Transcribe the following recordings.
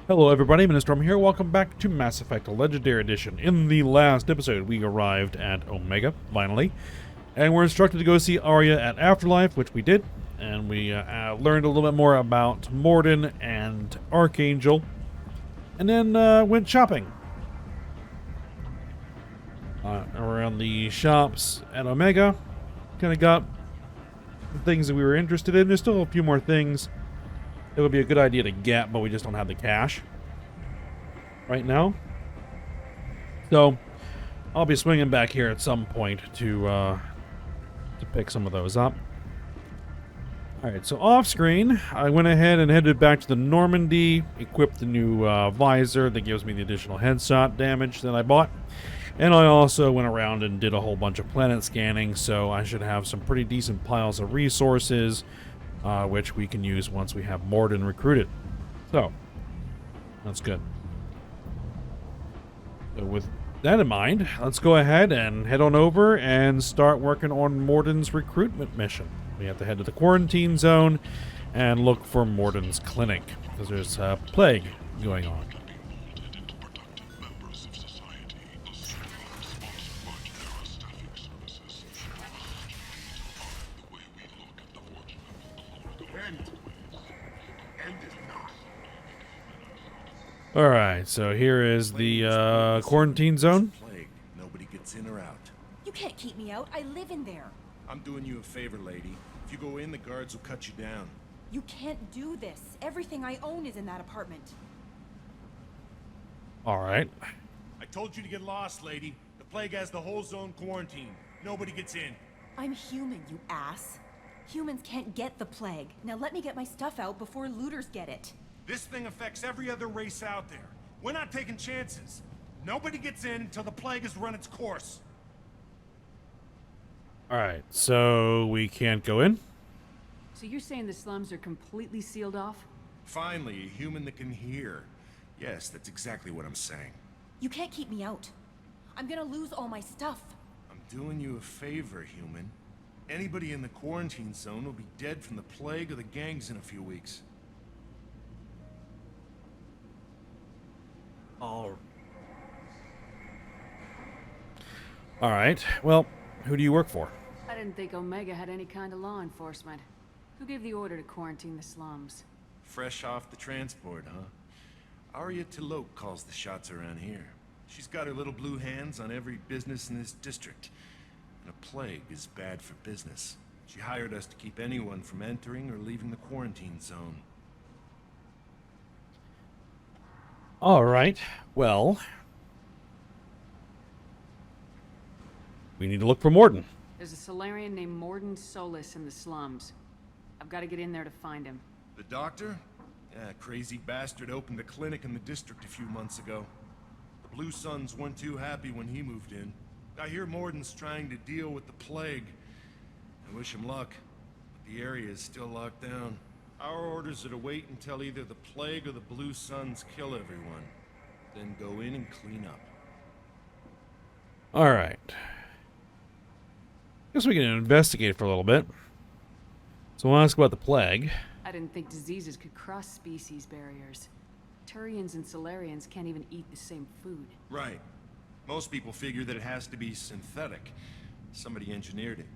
Hello everybody, Ministrom here. Welcome back to Mass Effect Legendary Edition. In the last episode, we arrived at Omega, finally, and we're instructed to go see Arya at Afterlife, which we did, and we learned a little bit more about Morden and Archangel, and then went shopping. Around the shops at Omega, kind of got the things that we were interested in. There's still a few more things it would be a good idea to get, but we just don't have the cash right now. So I'll be swinging back here at some point to pick some of those up. Alright, so off screen, I went ahead and headed back to the Normandy, equipped the new visor that gives me the additional headshot damage that I bought. And I also went around and did a whole bunch of planet scanning, so I should have some pretty decent piles of resources, which we can use once we have Morden recruited. So, that's good. So with that in mind, let's go ahead and head on over and start working on Morden's recruitment mission. We have to head to the quarantine zone and look for Morden's clinic, because there's a plague going on. Alright, so here is the quarantine zone. Nobody gets in or out. You can't keep me out. I live in there. I'm doing you a favor, lady. If you go in, the guards will cut you down. You can't do this. Everything I own is in that apartment. Alright. I told you to get lost, lady. The plague has the whole zone quarantined. Nobody gets in. I'm human, you ass. Humans can't get the plague. Now let me get my stuff out before looters get it. This thing affects every other race out there. We're not taking chances. Nobody gets in until the plague has run its course. Alright, so we can't go in? So you're saying the slums are completely sealed off? Finally, a human that can hear. Yes, that's exactly what I'm saying. You can't keep me out. I'm gonna lose all my stuff. I'm doing you a favor, human. Anybody in the quarantine zone will be dead from the plague or the gangs in a few weeks. Alright, well, who do you work for? I didn't think Omega had any kind of law enforcement. Who gave the order to quarantine the slums? Fresh off the transport, huh? Arya Tilok calls the shots around here. She's got her little blue hands on every business in this district. And a plague is bad for business. She hired us to keep anyone from entering or leaving the quarantine zone. Alright, well, we need to look for Morden. There's a Solarian named Morden Solis in the slums. I've got to get in there to find him. The doctor? Yeah, crazy bastard opened a clinic in the district a few months ago. The Blue Suns weren't too happy when he moved in. I hear Morden's trying to deal with the plague. I wish him luck, but the area is still locked down. Our orders are to wait until either the plague or the Blue Suns kill everyone. Then go in and clean up. Alright. Guess we can investigate for a little bit. So we'll ask about the plague. I didn't think diseases could cross species barriers. Turians and Solarians can't even eat the same food. Right. Most people figure that it has to be synthetic. Somebody engineered it.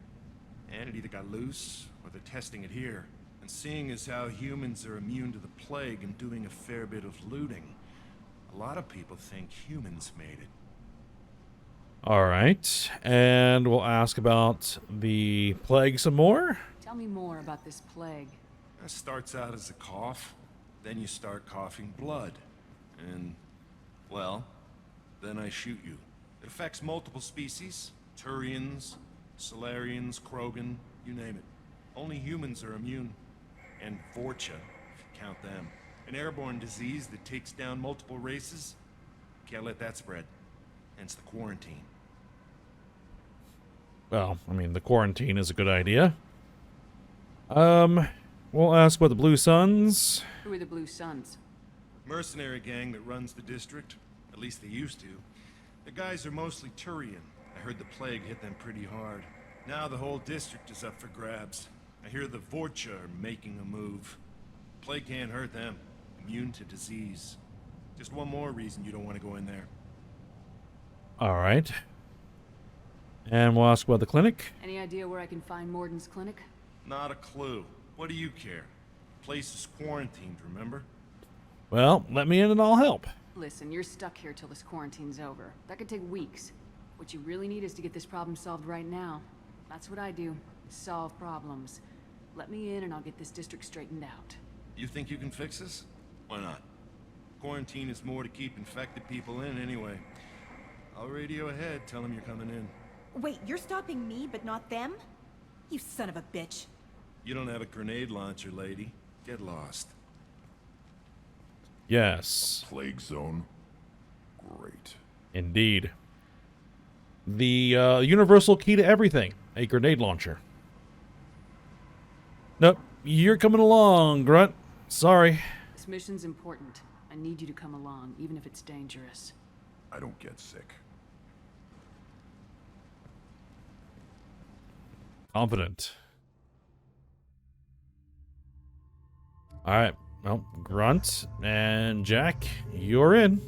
And it either got loose, or they're testing it here. And seeing as how humans are immune to the plague and doing a fair bit of looting, a lot of people think humans made it. Alright, and we'll ask about the plague some more. Tell me more about this plague. It starts out as a cough, then you start coughing blood. And, well, then I shoot you. It affects multiple species. Turians, Solarians, Krogan, you name it. Only humans are immune. And Vorcha, if you count them. An airborne disease that takes down multiple races. Can't let that spread. Hence the quarantine. Well, I mean, the quarantine is a good idea. We'll ask about the Blue Suns. Who are the Blue Suns? Mercenary gang that runs the district. At least they used to. The guys are mostly Turian. I heard the plague hit them pretty hard. Now the whole district is up for grabs. I hear the Vorcha are making a move. Plague can't hurt them. Immune to disease. Just one more reason you don't want to go in there. All right. And we'll ask about the clinic. Any idea where I can find Morden's clinic? Not a clue. What do you care? The place is quarantined, remember? Well, let me in and I'll help. Listen, you're stuck here till this quarantine's over. That could take weeks. What you really need is to get this problem solved right now. That's what I do. Solve problems. Let me in and I'll get this district straightened out. You think you can fix this? Why not? Quarantine is more to keep infected people in anyway. I'll radio ahead, tell them you're coming in. Wait, you're stopping me, but not them? You son of a bitch. You don't have a grenade launcher, lady. Get lost. Yes, Plague zone. Great. indeed. The universal key to everything. A grenade launcher. Nope, you're coming along, Grunt. Sorry. This mission's important. I need you to come along, even if it's dangerous. I don't get sick. Confident. Alright, well, Grunt and Jack, you're in.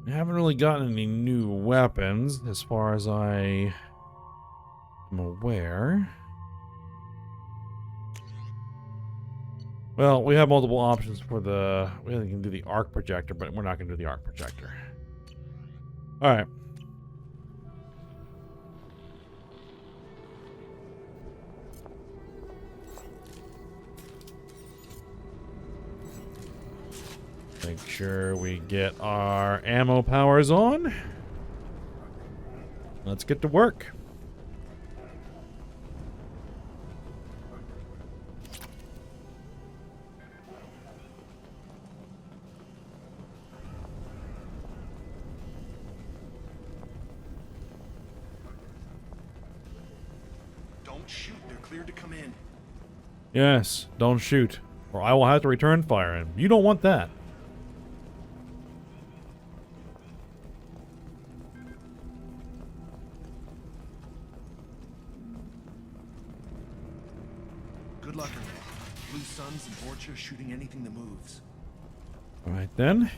We haven't really gotten any new weapons, as far as I am aware. Well, we have multiple options for the... We can do the arc projector, but we're not going to do the arc projector. Alright. Make sure we get our ammo powers on. Let's get to work. Don't shoot, they're cleared to come in. Yes, don't shoot, or I will have to return fire, and you don't want that. Good luck, Renee. Blue Suns and Vorcha shooting anything that moves. All right then.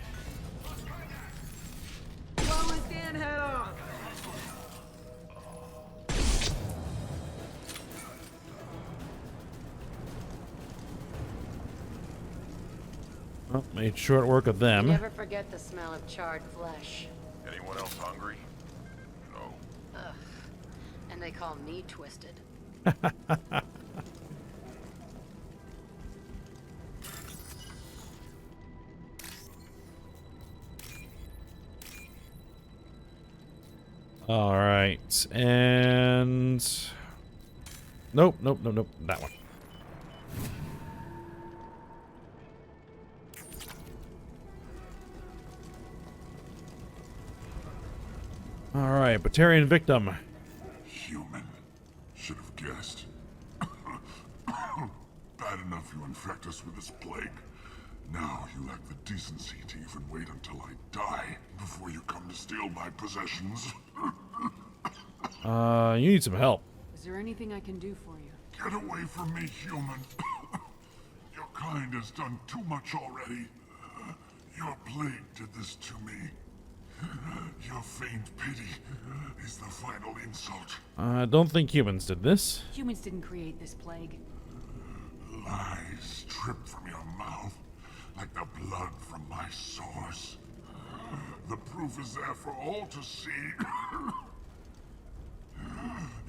Well, made short work of them. Never forget the smell of charred flesh. Anyone else hungry? No. Ugh. And they call me twisted. All right, and nope, that one. All right, Batarian victim. Human. Should have guessed. Bad enough you infect us with this plague. Now you lack the decency to even wait until I die before you come to steal my possessions. You need some help. Is there anything I can do for you? Get away from me, human. Your kind has done too much already. Your plague did this to me. Your feigned pity is the final insult. I don't think humans did this. Humans didn't create this plague. Lies drip from your mouth like the blood from my sores. The proof is there for all to see.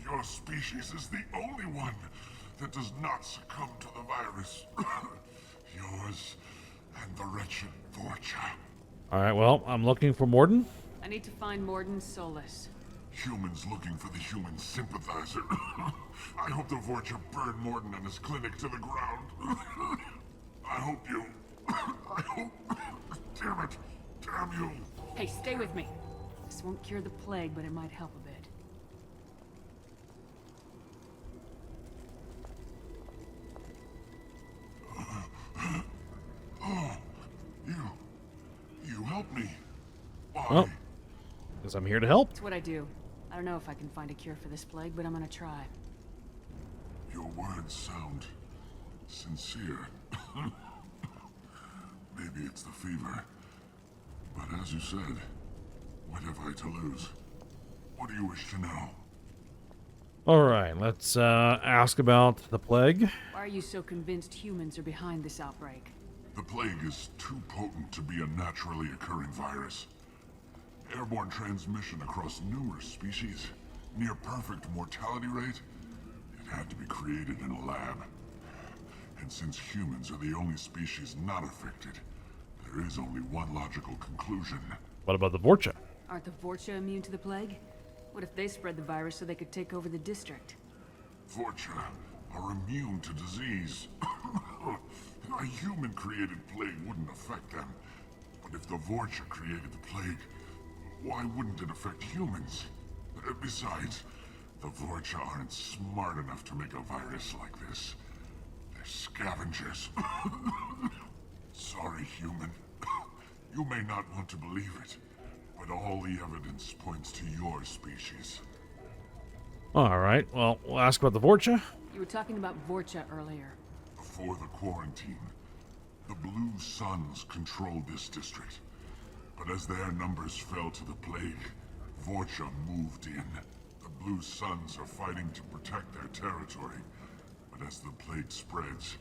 Your species is the only one that does not succumb to the virus. Yours and the wretched Vorcha. All right, well, I'm looking for Morden. I need to find Morden Solus. Humans looking for the human sympathizer. I hope the Vorcha burn Morden and his clinic to the ground. I hope you... I hope... Damn it. Damn you. Hey, stay with me. This won't cure the plague, but it might help a bit. You helped me. Why? Well, because I'm here to help. It's what I do. I don't know if I can find a cure for this plague, but I'm gonna try. Your words sound sincere. Maybe it's the fever. But as you said, what have I to lose? What do you wish to know? All right, let's ask about the plague. Why are you so convinced humans are behind this outbreak? The plague is too potent to be a naturally occurring virus. Airborne transmission across numerous species, near perfect mortality rate. It had to be created in a lab. And since humans are the only species not affected, there is only one logical conclusion. What about the Vorcha? Aren't the Vorcha immune to the plague? What if they spread the virus so they could take over the district? Vorcha are immune to disease. A human-created plague wouldn't affect them. But if the Vorcha created the plague, why wouldn't it affect humans? Besides, the Vorcha aren't smart enough to make a virus like this. They're scavengers. Sorry, human. You may not want to believe it, but all the evidence points to your species. All right, well, we'll ask about the Vorcha. You were talking about Vorcha earlier. Before the quarantine, the Blue Suns controlled this district. But as their numbers fell to the plague, Vorcha moved in. The Blue Suns are fighting to protect their territory. But as the plague spreads,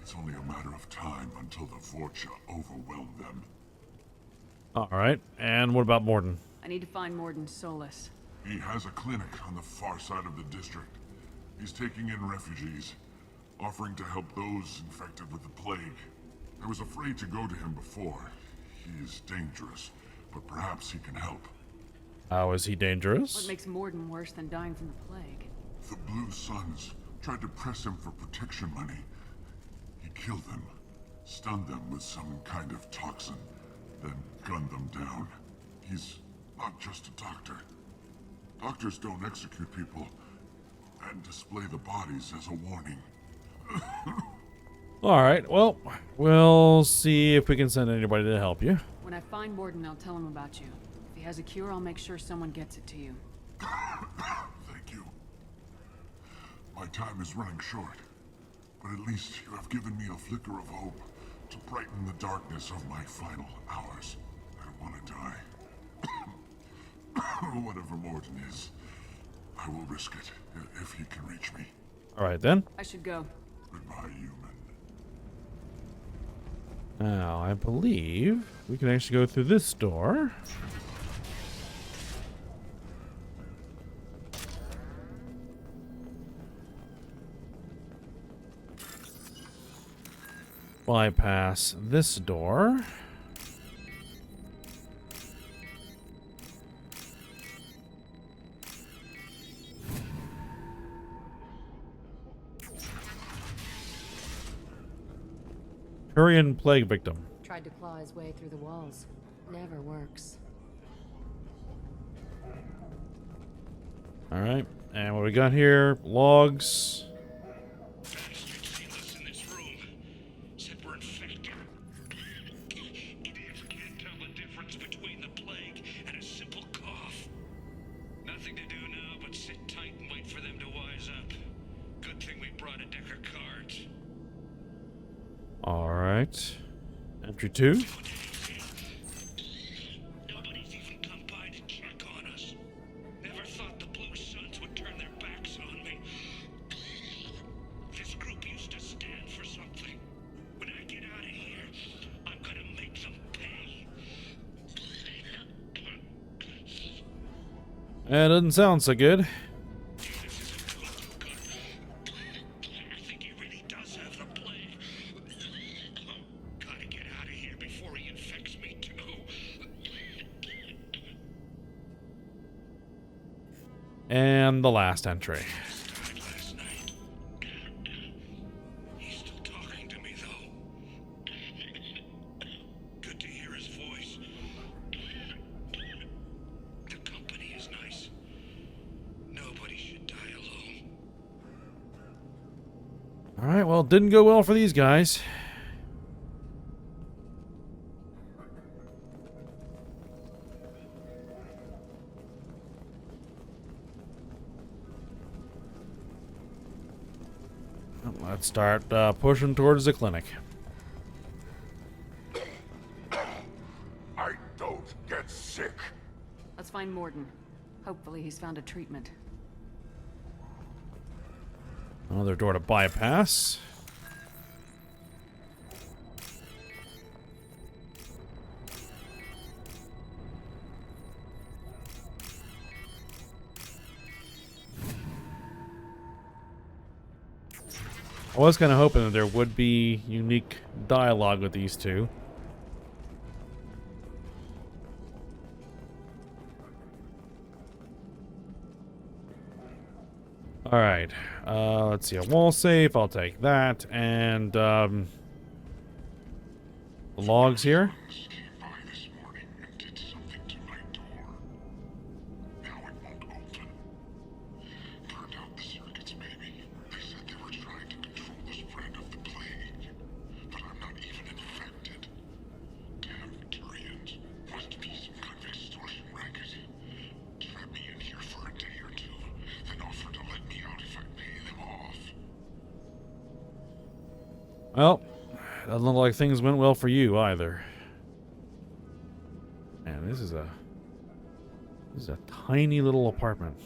it's only a matter of time until the Vorcha overwhelm them. All right, and what about Morden? I need to find Morden Solus. He has a clinic on the far side of the district. He's taking in refugees, offering to help those infected with the plague. I was afraid to go to him before. He is dangerous, but perhaps he can help. How is he dangerous? What makes Morden worse than dying from the plague? The Blue Suns tried to press him for protection money. He killed them, stunned them with some kind of toxin, then gunned them down. He's not just a doctor. Doctors don't execute people and display the bodies as a warning. All right, well, we'll see if we can send anybody to help you. When I find Morden, I'll tell him about you. If he has a cure, I'll make sure someone gets it to you. Thank you. My time is running short, but at least you have given me a flicker of hope to brighten the darkness of my final hours. I don't want to die. Whatever Morden is, I will risk it if he can reach me. All right, then. I should go. Goodbye, human. Now, I believe we can actually go through this door. Bypass this door. Turian plague victim. Tried to claw his way through the walls. Never works. All right, and what we got here? Logs. Bastards see us in this room. Said we're infected. Idiots can't tell the difference between the plague and a simple cough. Nothing to do now but sit tight and wait for them to wise up. Good thing we brought a deck of cards. All right. Entry 2. Nobody's even come by to check on us. Never thought the Blue Suns would turn their backs on me. This group used to stand for something. When I get out of here, I'm gonna make them pay. That doesn't sound so good. This isn't good. I think he really does have the plague. Gotta get out of here before he infects me too. And the last entry. Died last night. He's still talking to me though. Good to hear his voice. The company is nice. Nobody should die alone. All right, well, it didn't go well for these guys. Let's start pushing towards the clinic. I don't get sick. Let's find Morden. Hopefully he's found a treatment. Another door to bypass. I was kind of hoping that there would be unique dialogue with these two. Alright, let's see, a wall safe, I'll take that, and, the logs here. Came by this morning and did something to my door. Now it won't open. Turned out the circuits, maybe. They said they were trying to control the spread of the plague. But I'm not even infected. Damn Turians. Must be some kind of extortion racket. Trap me in here for a day or two, then offer to let me out if I pay them off. Well, doesn't look like things went well for you either. Man, this is a tiny little apartment.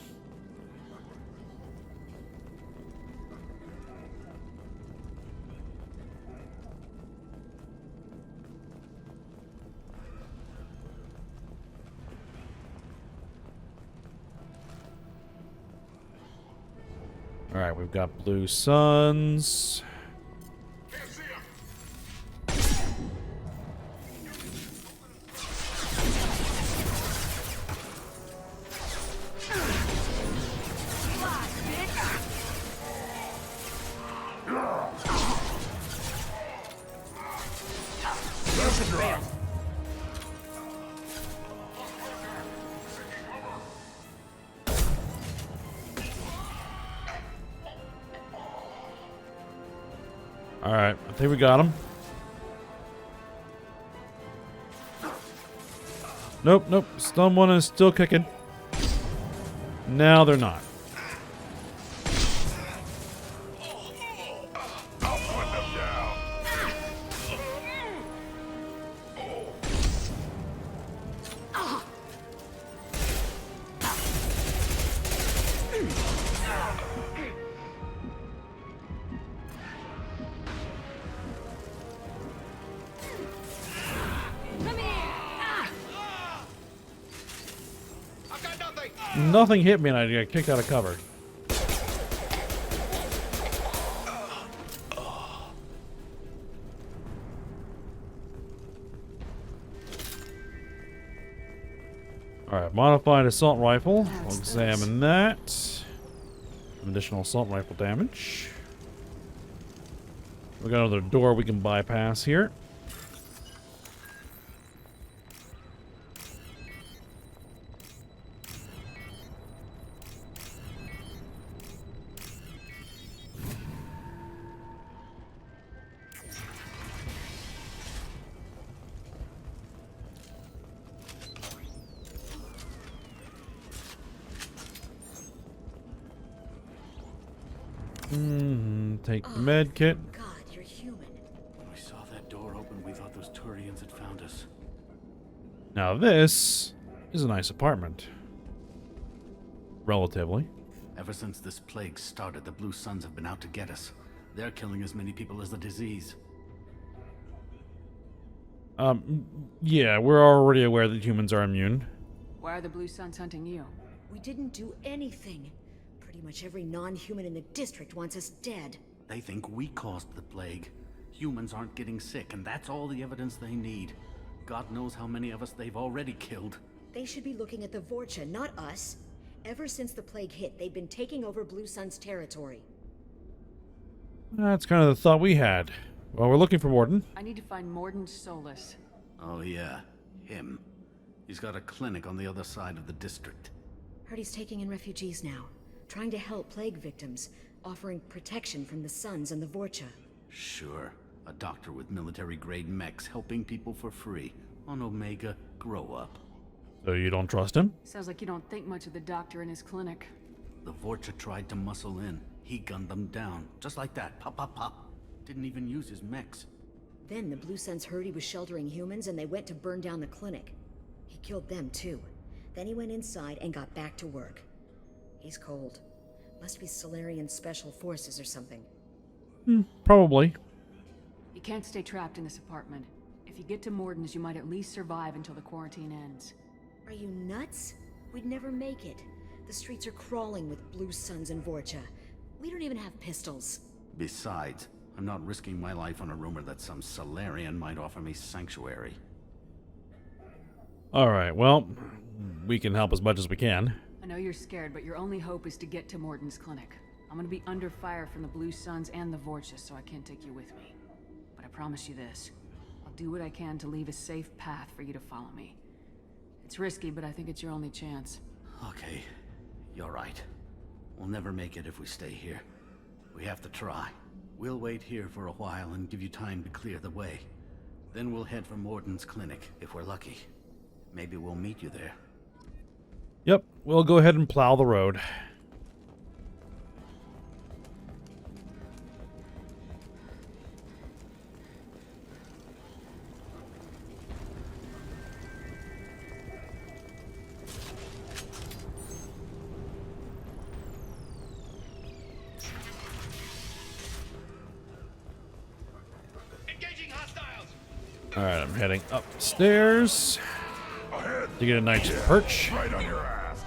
All right, we've got blue suns. Can't see him. All right, I think we got him. Nope, nope. Someone is still kicking. Now they're not. I'll put them down. Nothing hit me and I got kicked out of cover. Alright, modified assault rifle. We'll examine that. Some additional assault rifle damage. We got another door we can bypass here. Take the med kit. God, you're human. When we saw that door open, we thought those Turians had found us. Now this is a nice apartment. Relatively. Ever since this plague started, the Blue Suns have been out to get us. They're killing as many people as the disease. Yeah, we're already aware that humans are immune. Why are the Blue Suns hunting you? We didn't do anything. Pretty much every non-human in the district wants us dead. They think we caused the plague. Humans aren't getting sick, and that's all the evidence they need. God knows how many of us they've already killed. They should be looking at the Vorcha, not us. Ever since the plague hit, they've been taking over Blue Sun's territory. That's kind of the thought we had. Well, we're looking for Morden. I need to find Morden Solus. Oh yeah, him. He's got a clinic on the other side of the district. Heard he's taking in refugees now, trying to help plague victims, offering protection from the Suns and the Vorcha. Sure. A doctor with military-grade mechs helping people for free. On Omega, grow up. So you don't trust him? Sounds like you don't think much of the doctor in his clinic. The Vorcha tried to muscle in. He gunned them down, just like that. Pop, pop, pop. Didn't even use his mechs. Then the Blue Suns heard he was sheltering humans and they went to burn down the clinic. He killed them too. Then he went inside and got back to work. He's cold. Must be Solarian Special Forces or something. Probably. You can't stay trapped in this apartment. If you get to Morden's, you might at least survive until the quarantine ends. Are you nuts? We'd never make it. The streets are crawling with Blue Suns and Vorcha. We don't even have pistols. Besides, I'm not risking my life on a rumor that some Solarian might offer me sanctuary. Alright, well, we can help as much as we can. I know you're scared, but your only hope is to get to Morden's clinic. I'm gonna be under fire from the Blue Suns and the Vorcha, so I can't take you with me. But I promise you this. I'll do what I can to leave a safe path for you to follow me. It's risky, but I think it's your only chance. Okay, you're right. We'll never make it if we stay here. We have to try. We'll wait here for a while and give you time to clear the way. Then we'll head for Morden's clinic, if we're lucky. Maybe we'll meet you there. Yep, we'll go ahead and plow the road. Alright, I'm heading upstairs to get a nice perch. Right on your ass.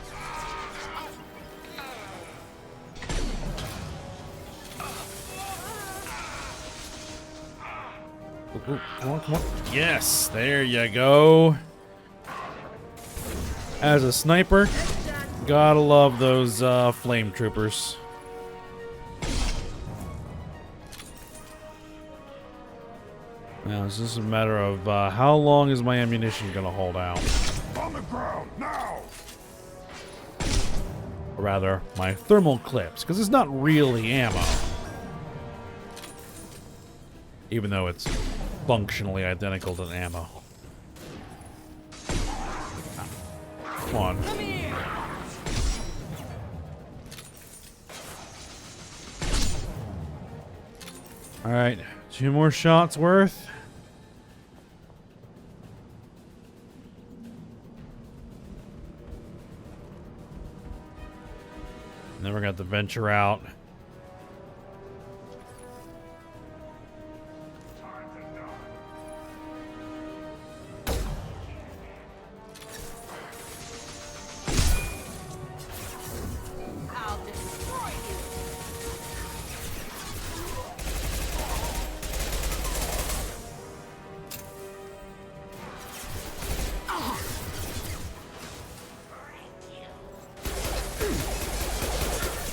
Ooh, come on, come on. Yes, there you go. As a sniper, gotta love those flame troopers. Now, it's just a matter of how long is my ammunition gonna hold out? On the ground, now! Or rather, my thermal clips, because it's not really ammo. Even though it's functionally identical to ammo. Come on. Alright, 2 more shots worth. And then we're going to have to venture out.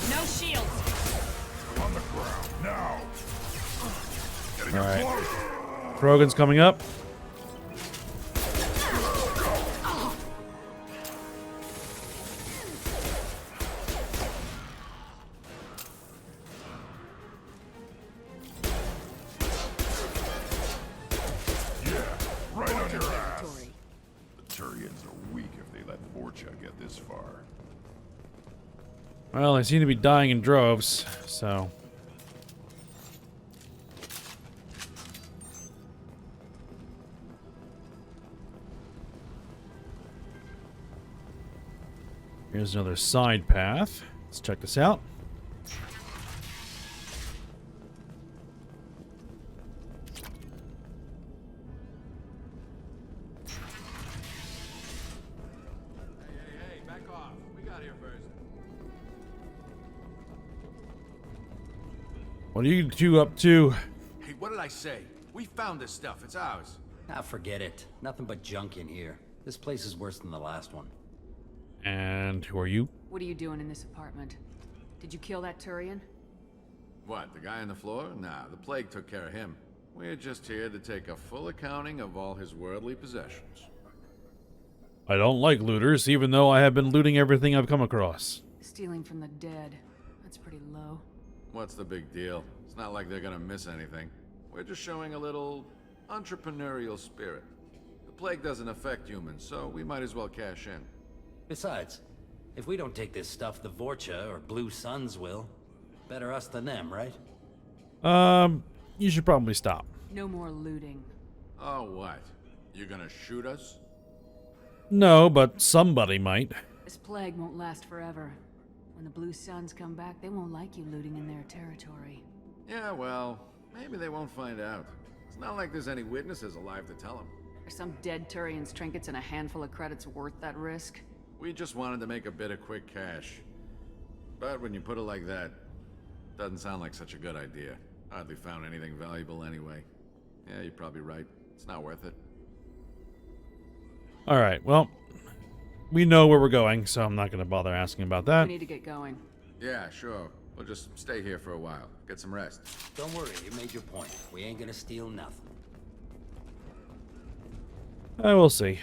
No shields. On the ground, now! Getting All right. close! Krogan's coming up. Right on your ass! The Turians are weak if they let Vorcha get this far. Well, they seem to be dying in droves, so... Here's another side path. Let's check this out. Hey, back off. We got here first. What are you two up to? Hey, what did I say? We found this stuff. It's ours. Ah, forget it. Nothing but junk in here. This place is worse than the last one. And who are you? What are you doing in this apartment? Did you kill that Turian? What, the guy on the floor? Nah, the plague took care of him. We're just here to take a full accounting of all his worldly possessions. I don't like looters, even though I have been looting everything I've come across. Stealing from the dead. That's pretty low. What's the big deal? It's not like they're gonna miss anything. We're just showing a little entrepreneurial spirit. The plague doesn't affect humans, so we might as well cash in. Besides, if we don't take this stuff, the Vorcha or Blue Suns will. Better us than them, right? You should probably stop. No more looting. Oh, what? You gonna shoot us? No, but somebody might. This plague won't last forever. When the Blue Suns come back, they won't like you looting in their territory. Yeah, well, maybe they won't find out. It's not like there's any witnesses alive to tell them. Are some dead Turian's trinkets and a handful of credits worth that risk? We just wanted to make a bit of quick cash. But when you put it like that, doesn't sound like such a good idea. Hardly found anything valuable anyway. Yeah, you're probably right. It's not worth it. Alright, well, we know where we're going, so I'm not going to bother asking about that. We need to get going. Yeah, sure. We'll just stay here for a while. Get some rest. Don't worry, you made your point. We ain't gonna steal nothing. I will see.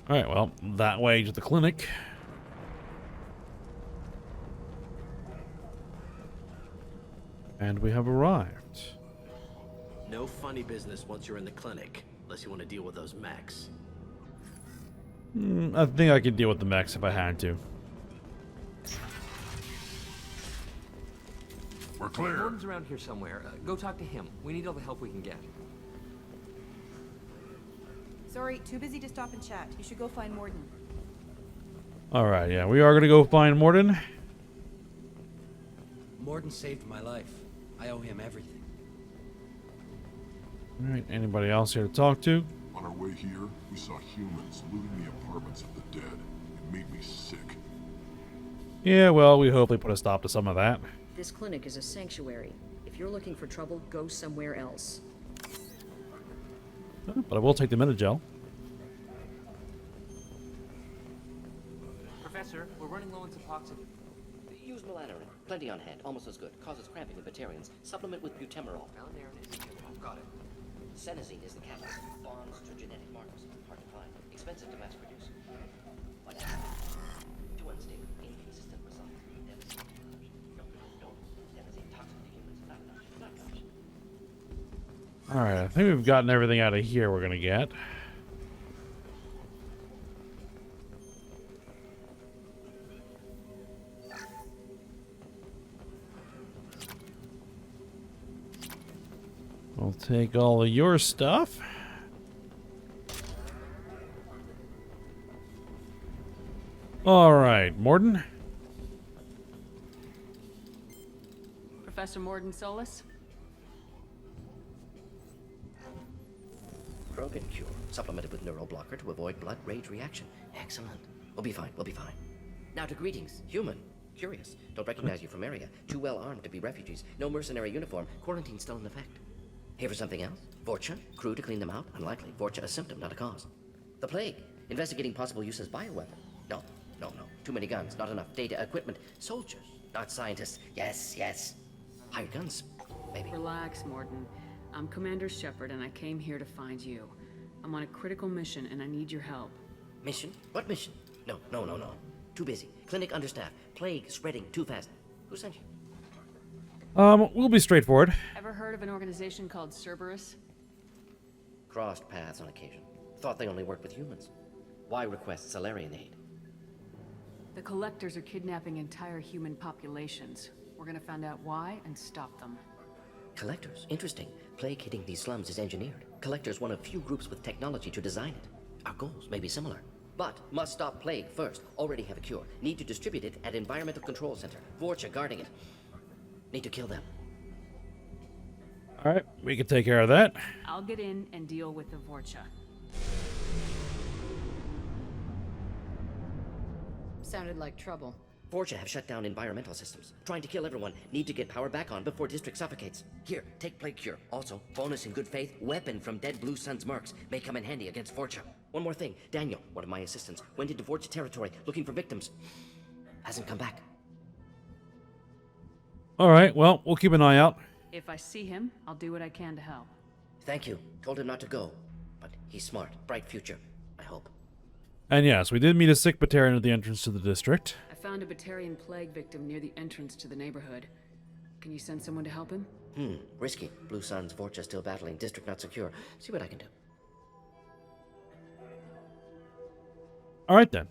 Alright, well, that way to the clinic. And we have arrived. No funny business once you're in the clinic, unless you want to deal with those mechs. I think I could deal with the mechs if I had to. We're clear. Gordon's around here somewhere. Go talk to him. We need all the help we can get. Sorry, too busy to stop and chat. You should go find Morden. Alright, yeah, we are going to go find Morden. Morden saved my life. I owe him everything. Alright, anybody else here to talk to? On our way here, we saw humans looting the apartments of the dead. It made me sick. Yeah, well, we hope they put a stop to some of that. This clinic is a sanctuary. If you're looking for trouble, go somewhere else. But I will take the Metagel. Professor, we're running low on Suboxone. Use melatonin. Plenty on hand. Almost as good. Causes cramping in Batarians. Supplement with butemerol. Got it. Senesine is the catalyst. Bonds to genetic markers. Hard to find. Expensive to mass produce. But too unstable. Inconsistent results. Devastating. Senesine toxic to humans. Not an option. Not an option. Alright, I think we've gotten everything out of here we're going to get. We'll take all of your stuff. Alright, Morden. Professor Morden Solus? Krogan cure. Supplemented with neural blocker to avoid blood rage reaction. Excellent. We'll be fine. We'll be fine. Now to greetings. Human. Curious. Don't recognize you from area. Too well armed to be refugees. No mercenary uniform. Quarantine still in effect. Here for something else? Vorcha? Crew to clean them out? Unlikely. Vorcha a symptom, not a cause. The plague. Investigating possible use as bioweapon. No. No, no. Too many guns. Not enough data, equipment. Soldiers. Not scientists. Yes, yes. Hired guns. Maybe. Relax, Morden. I'm Commander Shepard, and I came here to find you. I'm on a critical mission, and I need your help. Mission? What mission? No, no, no, no. Too busy. Clinic understaffed. Plague spreading too fast. Who sent you? We'll be straightforward. Ever heard of an organization called Cerberus? Crossed paths on occasion. Thought they only worked with humans. Why request Salarian aid? The Collectors are kidnapping entire human populations. We're gonna find out why and stop them. Collectors? Interesting. Plague hitting these slums is engineered. Collectors one of few groups with technology to design it. Our goals may be similar. But must stop plague first. Already have a cure. Need to distribute it at Environmental Control Center. Vorcha guarding it. Need to kill them. Alright, we can take care of that. I'll get in and deal with the Vorcha. Sounded like trouble. Vorcha have shut down environmental systems. Trying to kill everyone. Need to get power back on before district suffocates. Here, take plague cure. Also, bonus in good faith, weapon from dead Blue Sun's mercs. May come in handy against Vorcha. One more thing. Daniel, one of my assistants, went into Vorcha territory looking for victims. Hasn't come back. All right, well, we'll keep an eye out. If I see him, I'll do what I can to help. Thank you. Told him not to go. But he's smart. Bright future, I hope. And yes, we did meet a sick Batarian at the entrance to the district. I found a Batarian plague victim near the entrance to the neighborhood. Can you send someone to help him? Risky. Blue Sun's Vorcha still battling. District not secure. See what I can do. All right, then.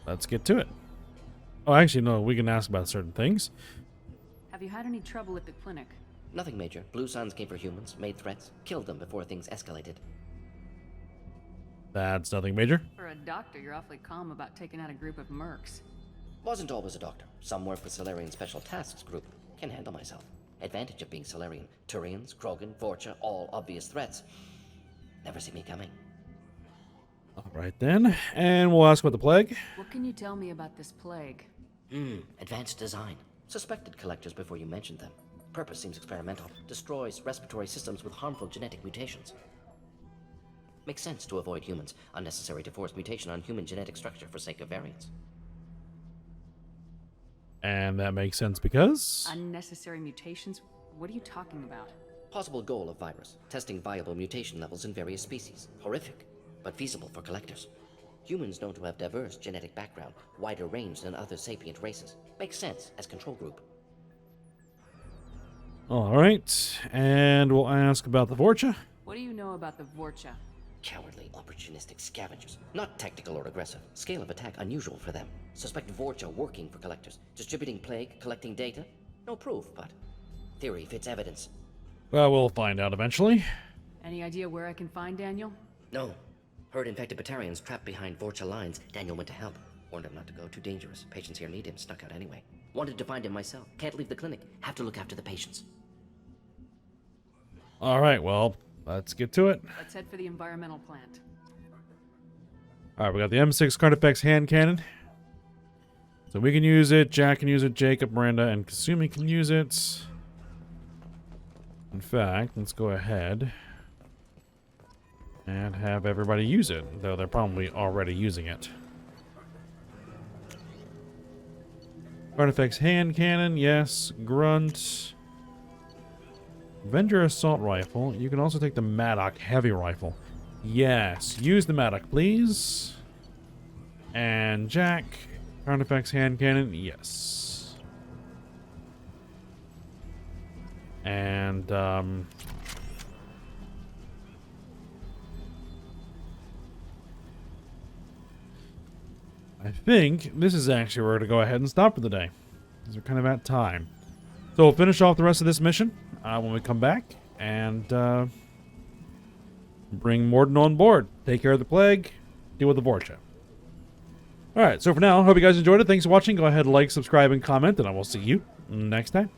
Let's get to it. Oh, actually, no, we can ask about certain things. Have you had any trouble at the clinic? Nothing major. Blue Suns came for humans, made threats, killed them before things escalated. That's nothing major. For a doctor, you're awfully calm about taking out a group of mercs. Wasn't always a doctor. Some work with Solarian Special Tasks Group. Can handle myself. Advantage of being Solarian. Turians, Krogan, Vorcha, all obvious threats. Never see me coming. All right, then. And we'll ask about the plague. What can you tell me about this plague? Advanced design. Suspected collectors before you mentioned them. Purpose seems experimental. Destroys respiratory systems with harmful genetic mutations. Makes sense to avoid humans. Unnecessary to force mutation on human genetic structure for sake of variance. And that makes sense because... Unnecessary mutations? What are you talking about? Possible goal of virus. Testing viable mutation levels in various species. Horrific, but feasible for collectors. Humans known to have diverse genetic background, wider range than other sapient races. Makes sense as control group. All right, and we'll ask about the Vorcha. What do you know about the Vorcha? Cowardly, opportunistic scavengers. Not tactical or aggressive. Scale of attack unusual for them. Suspect Vorcha working for collectors. Distributing plague, collecting data. No proof, but theory fits evidence. Well, we'll find out eventually. Any idea where I can find Daniel? No. Heard infected Batarians trapped behind Vorcha lines. Daniel went to help. Warned him not to go. Too dangerous. Patients here need him. Snuck out anyway. Wanted to find him myself. Can't leave the clinic. Have to look after the patients. All right, well, let's get to it. Let's head for the environmental plant. All right, we got the M6 Carnifex hand cannon. So we can use it, Jack can use it, Jacob, Miranda, and Kasumi can use it. In fact, let's go ahead and have everybody use it, though they're probably already using it. Carnifex hand cannon, yes. Grunt. Avenger assault rifle. You can also take the Maddock heavy rifle. Yes, use the Maddock, please. And Jack, Carnifex hand cannon, yes. And I think this is actually where we're going to go ahead and stop for the day, because we're kind of at time. So we'll finish off the rest of this mission when we come back and bring Morden on board. Take care of the plague, deal with the Vorcha. Alright, so for now, hope you guys enjoyed it. Thanks for watching. Go ahead, like, subscribe, and comment, and I will see you next time.